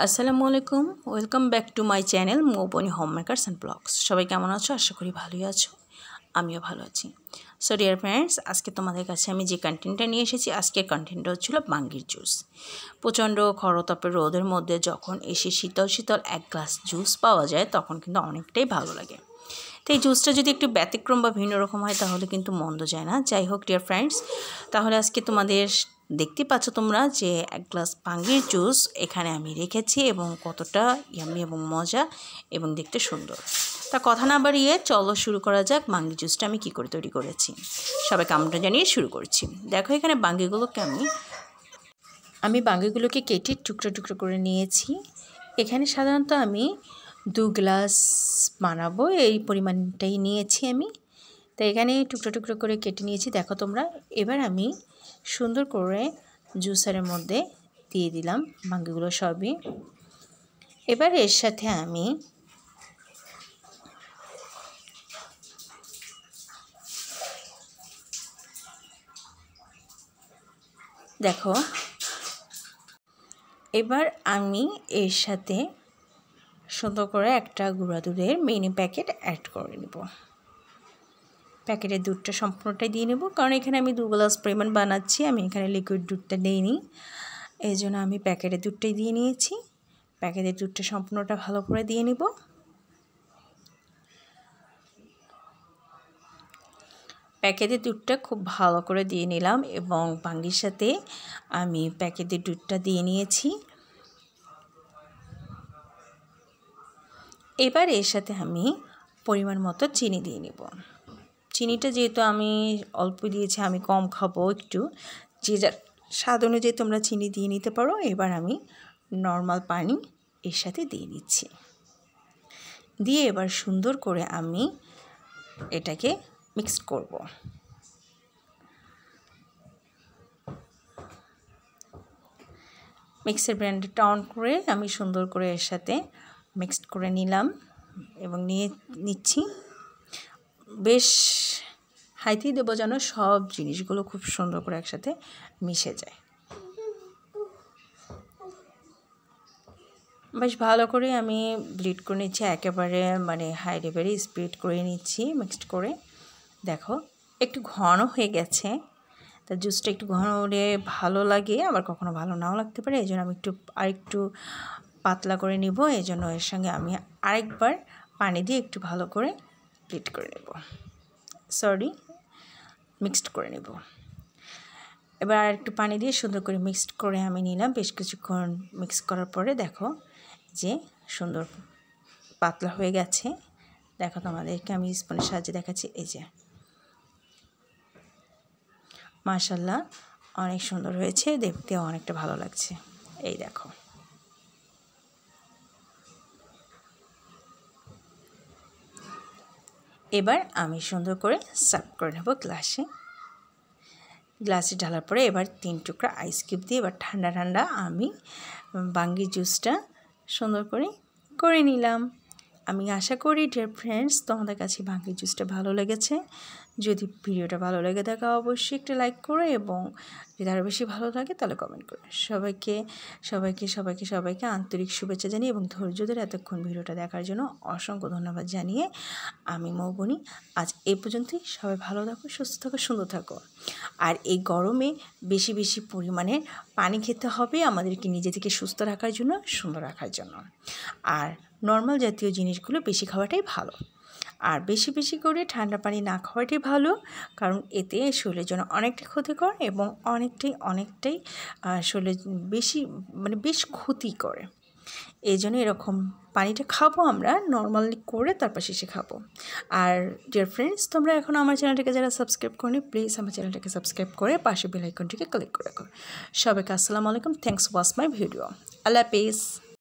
আসসালামু আলাইকুম, welcome back to my channel Moubani home makers and vlogs. সবাই কেমন আছো? আশা করি ভালোই আছো, আমিও ভালো আছি। সো ডিয়ার ফ্রেন্ডস, আজকে তোমাদের কাছে আমি যে কন্টেন্টটা নিয়ে এসেছি, আজকের কন্টেন্টটা হচ্ছিল বাঙ্গির জুস। প্রচণ্ড খরতাপের রোদের মধ্যে যখন এসে শীতল শীতল এক গ্লাস জুস পাওয়া যায় তখন কিন্তু অনেকটাই ভালো লাগে। তো এই জুসটা যদি একটু ব্যতিক্রম বা ভিন্ন রকম হয় তাহলে কিন্তু মন্দ যায় না। যাই হোক ডিয়ার ফ্রেন্ডস, তাহলে আজকে তোমাদের দেখতে পাচ্ছ তোমরা যে এক গ্লাস বাঙ্গির জুস এখানে আমি রেখেছি এবং কতটা ইয়ামি এবং মজা এবং দেখতে সুন্দর। তা কথা না বাড়িয়ে চলো শুরু করা যাক বাঙ্গি জুসটা আমি কী করে তৈরি করেছি। সবাইকে আমন্ত্রণ জানিয়ে শুরু করছি। দেখো এখানে বাঙ্গিগুলোকে আমি বাঙ্গিগুলোকে কেটে টুকরো টুকরো করে নিয়েছি। এখানে সাধারণত আমি 2 গ্লাস বানাবো, এই পরিমাণটাই নিয়েছি আমি। তো এখানে টুকরো টুকরো করে কেটে নিয়েছি, দেখো তোমরা। এবার আমি সুন্দর করে জুসারের মধ্যে দিয়ে দিলাম বাঙ্গিগুলো সবই। এবার এর সাথে আমি দেখো এবার আমি এর সাথে সুন্দর করে একটা গুঁড়া দুধের মিনি প্যাকেট অ্যাড করে নেব। প্যাকেটের দুধটা সম্পূর্ণটাই দিয়ে নেব, কারণ এখানে আমি 2 গ্লাস পরিমাণ বানাচ্ছি, আমি এখানে লিকুইড দুধটা দিইনি, এই জন্য আমি প্যাকেটের দুধটাই দিয়ে নিয়েছি। প্যাকেটের দুধটা সম্পূর্ণটা ভালো করে দিয়ে নেব। প্যাকেটের দুধটা খুব ভালো করে দিয়ে নিলাম এবং বাঙ্গির সাথে আমি প্যাকেটের দুধটা দিয়ে নিয়েছি। এবার এর সাথে আমি পরিমাণ মতো চিনি দিয়ে নেব। চিনিটা যেহেতু আমি অল্প দিয়েছি, আমি কম খাবো একটু, যে যার স্বাদ অনুযায়ী তোমরা চিনি দিয়ে নিতে পারো। এবার আমি নর্মাল পানি এর সাথে দিয়ে নিচ্ছি, দিয়ে এবার সুন্দর করে আমি এটাকে মিক্স করব। মিক্সার ব্লেন্ডারটা অন করে আমি সুন্দর করে এর সাথে মিক্সড করে নিলাম এবং নিচ্ছি। বেশ হাইতেই দেবো যেন সব জিনিসগুলো খুব সুন্দর করে একসাথে মিশে যায়। বেশ ভালো করে আমি ব্লিড করে নিচ্ছি, একেবারে হাই লেভেলে স্প্লিট করে নিচ্ছি মিক্সড করে। দেখো একটু ঘন হয়ে গেছে, তা জুসটা একটু ঘন হলে ভালো লাগে, আবার কখনো ভালো নাও লাগতে পারে, এই জন্য আমি আরেকটু পাতলা করে নিব। এই জন্য এর সঙ্গে আমি আরেকবার পানি দিয়ে একটু ভালো করে ব্লিড করে নেব, মিক্সড করে নেব। এবার আরেকটু পানি দিয়ে সুন্দর করে মিক্সড করে আমি নিলাম। বেশ কিছুক্ষণ মিক্স করার পরে দেখো যে সুন্দর পাতলা হয়ে গেছে। দেখো তোমাদেরকে আমি স্পুনের সাহায্যে দেখাচ্ছি, এই যে মাশাআল্লাহ অনেক সুন্দর হয়েছে, দেখতেও অনেকটা ভালো লাগছে। এই দেখো এবার আমি সুন্দর করে সার্ভ করে নেব গ্লাসে ঢালার পরে এবার 3 টুকরা আইস কিউব দিয়ে এবার ঠান্ডা ঠান্ডা আমি বাঙ্গি জুসটা সুন্দর করে নিলাম। আমি আশা করি ডিয়ার ফ্রেন্ডস তোমাদের কাছে বাঙ্গি জুসটা ভালো লেগেছে। যদি ভিডিওটা ভালো লেগে থাকে অবশ্যই একটা লাইক করো এবং যদি আরও বেশি ভালো লাগে তাহলে কমেন্ট করো। সবাইকে আন্তরিক শুভেচ্ছা জানিয়ে এবং ধৈর্য ধরে এতক্ষণ ভিডিওটা দেখার জন্য অসংখ্য ধন্যবাদ জানিয়ে আমি মৌবনি আজ এই পর্যন্তই। সবাই ভালো থাকো, সুস্থ থাকো, সুন্দর থাকো। আর এই গরমে বেশি বেশি পরিমাণে পানি খেতে হবে আমাদেরকে নিজে থেকে সুস্থ রাখার জন্য, সুন্দর রাখার জন্য। আর নর্মাল জাতীয় জিনিসগুলো বেশি খাওয়াটাই ভালো, আর বেশি বেশি করে ঠান্ডা পানি না খাওয়াটাই ভালো, কারণ এতে শরীরের জন্য অনেকটাই ক্ষতিকর এবং অনেকটাই শরীরে বেশ ক্ষতি করে। এই জন্য এরকম পানিটা খাবো আমরা নর্মালি করে, তারপর শেষে খাবো। আর ডিয়ার ফ্রেন্ডস, তোমরা এখন আমার চ্যানেলটাকে যারা সাবস্ক্রাইব করনি প্লিজ আমার চ্যানেলটাকে সাবস্ক্রাইব করে পাশে বেল আইকনটিকে ক্লিক করে রাখো। সবাইকে আসসালামু আলাইকুম, থ্যাংকস ওয়াচ মাই ভিডিও, আল্লাহ হাফেজ।